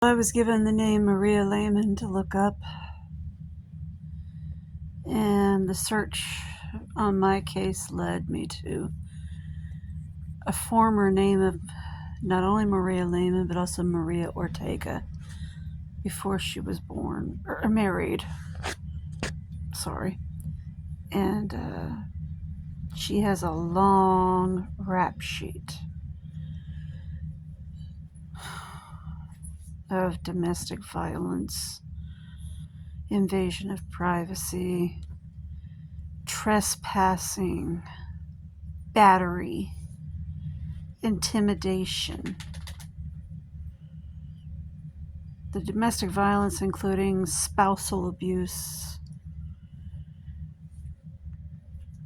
I was given the name Maria Lehman to look up, and the search on my case led me to a former name of not only Maria Lehman, but also Maria Ortega before she was born, or married. Sorry. And she has a long rap sheet of domestic violence, invasion of privacy, trespassing, battery, intimidation. The domestic violence including spousal abuse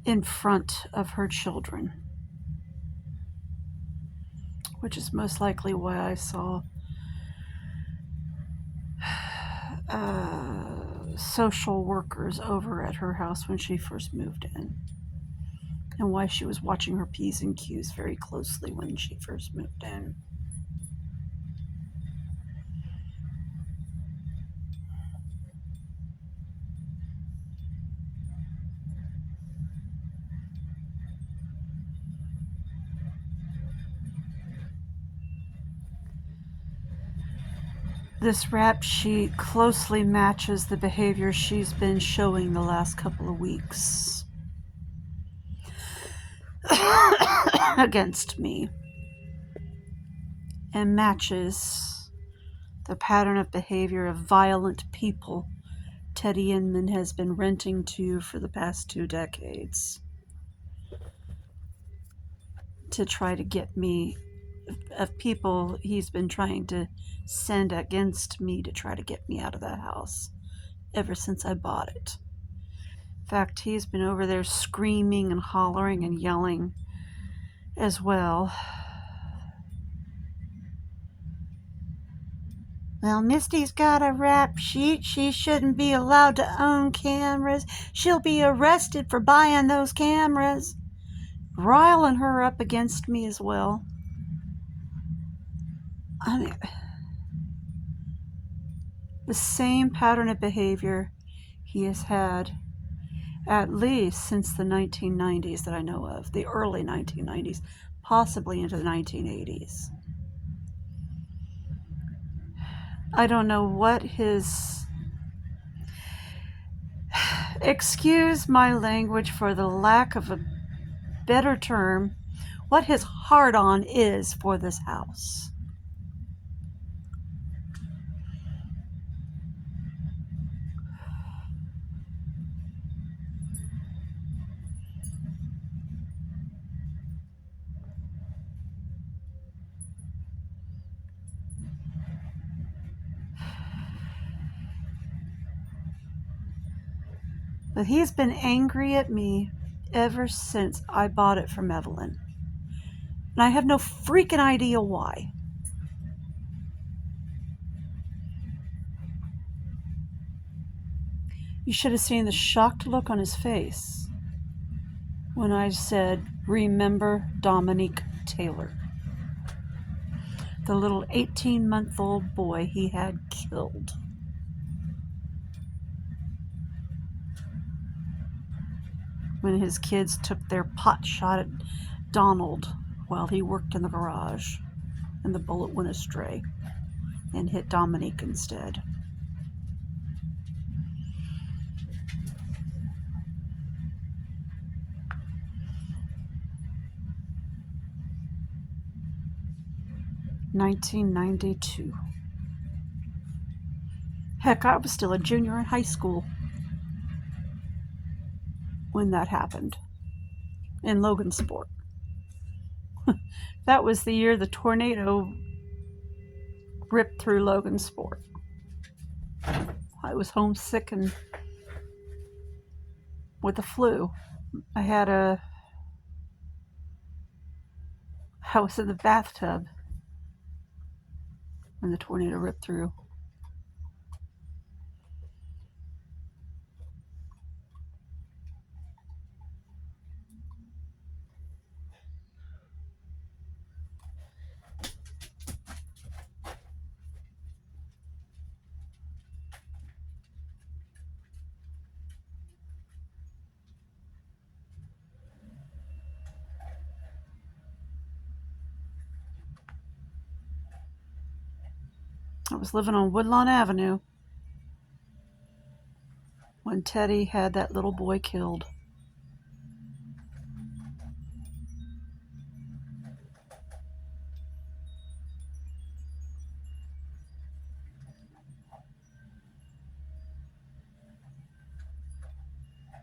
in front of her children, which is most likely why I saw social workers over at her house when she first moved in, and why she was watching her P's and Q's very closely when she first moved in. This rap sheet closely matches the behavior she's been showing the last couple of weeks against me, and matches the pattern of behavior of violent people Teddy Inman has been renting to for the past 2 decades to try to get me, of people he's been trying to send against me to try to get me out of that house ever since I bought it. In fact, he's been over there screaming and hollering and yelling as well. Well, Misty's got a rap sheet. She shouldn't be allowed to own cameras. She'll be arrested for buying those cameras. Riling her up against me as well. I mean, the same pattern of behavior he has had at least since the 1990s that I know of, the early 1990s, possibly into the 1980s. I don't know what his, excuse my language for the lack of a better term, what his hard-on is for this house. But he's been angry at me ever since I bought it from Evelyn. And I have no freaking idea why. You should have seen the shocked look on his face when I said, "Remember Dominique Taylor, the little 18-month-old boy he had killed." When his kids took their pot shot at Donald while he worked in the garage, and the bullet went astray and hit Dominique instead. (1992). Heck, I was still a junior in high school when that happened in Logansport. That was the year the tornado ripped through Logansport. I was homesick and with the flu. I was in the bathtub when the tornado ripped through. I was living on Woodlawn Avenue when Teddy had that little boy killed.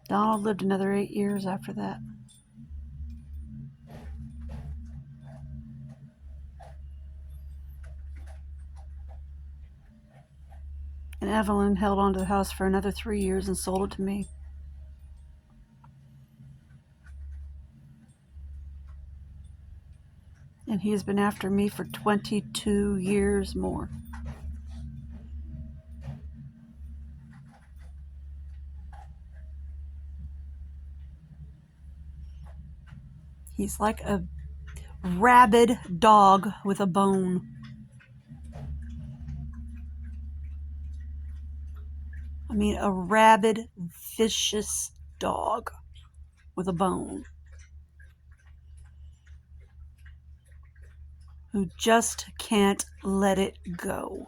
Donald lived another 8 years after that. And Evelyn held on to the house for another 3 years and sold it to me. And he has been after me for 22 years more. He's like a rabid dog with a bone. I mean, a rabid, vicious dog with a bone who just can't let it go.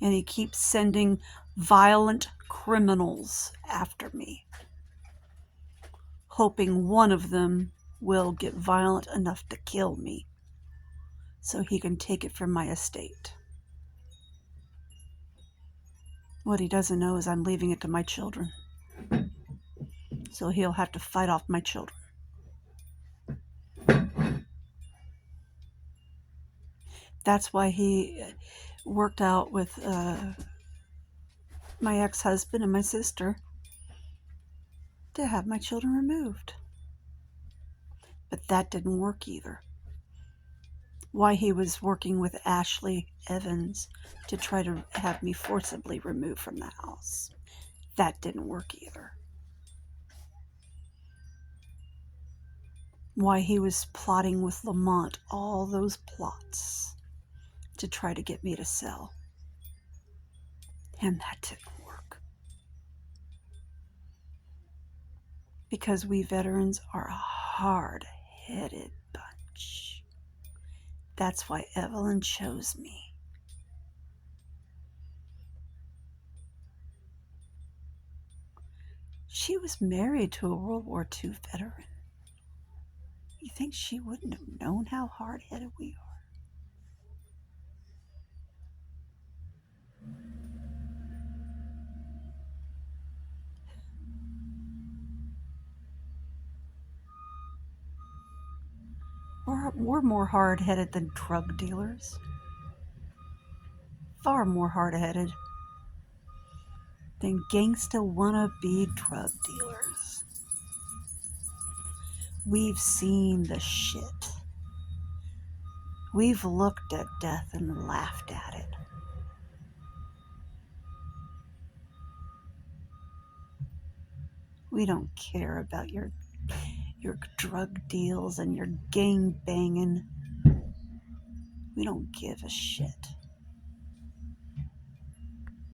And he keeps sending violent criminals after me, hoping one of them will get violent enough to kill me so he can take it from my estate. What he doesn't know is I'm leaving it to my children. So he'll have to fight off my children. That's why he worked out with my ex-husband and my sister to have my children removed. But that didn't work either. Why he was working with Ashley Evans to try to have me forcibly removed from the house. That didn't work either. Why he was plotting with Lamont, all those plots to try to get me to sell. And that didn't work. Because we veterans are a hard-headed bunch. That's why Evelyn chose me. She was married to a World War II veteran. You think she wouldn't have known how hard-headed we are? We're more hard-headed than drug dealers. Far more hard-headed than gangsta wannabe drug dealers. We've seen the shit. We've looked at death and laughed at it. We don't care about your drug deals and your gang banging. We don't give a shit.